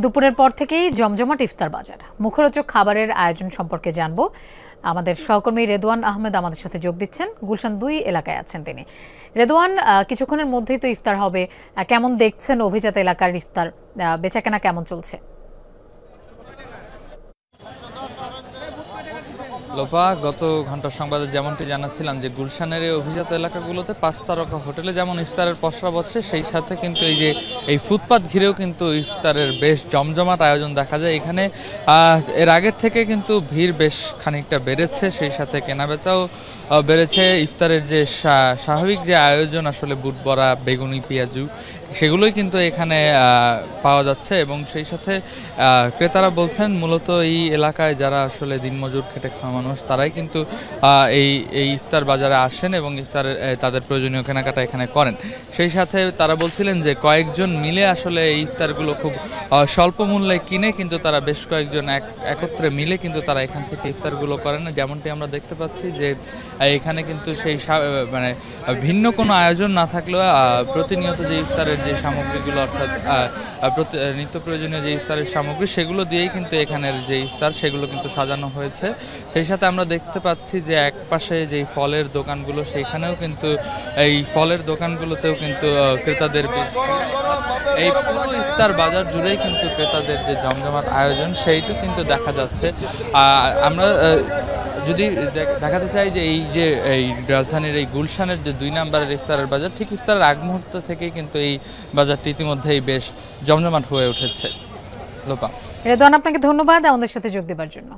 দুপুরের পর থেকেই জমজমাট ইফতার বাজার। মুখরোচক খাবারের আয়োজন সম্পর্কে জানবো। আমাদের সহকর্মী রেদওয়ান আহমেদ আমাদের সাথে যোগ দিচ্ছেন। গুলশান ২ এলাকায় আছেন তিনি। রেদওয়ান, কিছুক্ষণের মধ্যেই তো ইফতার হবে, কেমন দেখছেন অভিজাত এলাকার ইফতার? বেচাকেনা কেমন চলছে? লোপা, গত ঘন্টার সংবাদে যেমনটি জানাচ্ছিলাম যে গুলশানের এই অভিজাত এলাকাগুলোতে ৫ তারকা হোটেলে যেমন ইফতারের পসরা বসছে, সেই সাথে কিন্তু এই ফুটপাত ঘিরেও কিন্তু ইফতারের বেশ জমজমাট আয়োজন দেখা যায়। এখানে এর আগের থেকে কিন্তু ভিড় বেশ খানিকটা বেড়েছে, সেই সাথে কেনাবেচাও বেড়েছে। ইফতারের যে স্বাভাবিক যে আয়োজন, আসলে বুট বড়া, বেগুনি, পেঁয়াজু, সেগুলোই কিন্তু এখানে পাওয়া যাচ্ছে। এবং সেই সাথে ক্রেতারা বলছেন মূলত এই এলাকায় যারা আসলে দিনমজুর খেটে খাওয়া মানুষ, তারাই কিন্তু এই ইফতার বাজারে আসেন এবং ইফতারের তাদের প্রয়োজনীয় কেনাকাটা এখানে করেন। সেই সাথে তারা বলছিলেন যে কয়েকজন মিলে আসলে এই ইফতারগুলো খুব স্বল্প মূল্যে কিনে কিন্তু তারা বেশ কয়েকজন একত্রে মিলে কিন্তু তারা এখান থেকে ইফতারগুলো করেন। যেমনটি আমরা দেখতে পাচ্ছি যে এখানে কিন্তু সেই মানে ভিন্ন কোনো আয়োজন না থাকলেও প্রতিনিয়ত যে ইফতারের যে সামগ্রীগুলো, অর্থাৎ নিত্য প্রয়োজনীয় যে ইফতারের সামগ্রী, সেগুলো দিয়েই কিন্তু এখানের যে ইফতার সেগুলো কিন্তু সাজানো হয়েছে। সেই সাথে আমরা দেখতে পাচ্ছি যে একপাশে যে ফলের দোকানগুলো, সেইখানেও কিন্তু এই ফলের দোকানগুলোতেও কিন্তু ক্রেতাদের এই পুরো ইফতার বাজার জুড়েই কিন্তু ক্রেতাদের যে জমজমাট আয়োজন সেইটা কিন্তু দেখা যাচ্ছে। আমরা যদি দেখাতে চাই যে এই রাজধানীর এই গুলশানের যে ২ নম্বরের ইফতারের বাজার, ঠিক ইফতারের আগ মুহূর্ত থেকেই কিন্তু এই বাজারটি ইতিমধ্যেই বেশ জমজমাট হয়ে উঠেছে। লোপা, রেদওয়ান, আপনাকে ধন্যবাদ আমাদের সাথে যোগ দেওয়ার জন্য।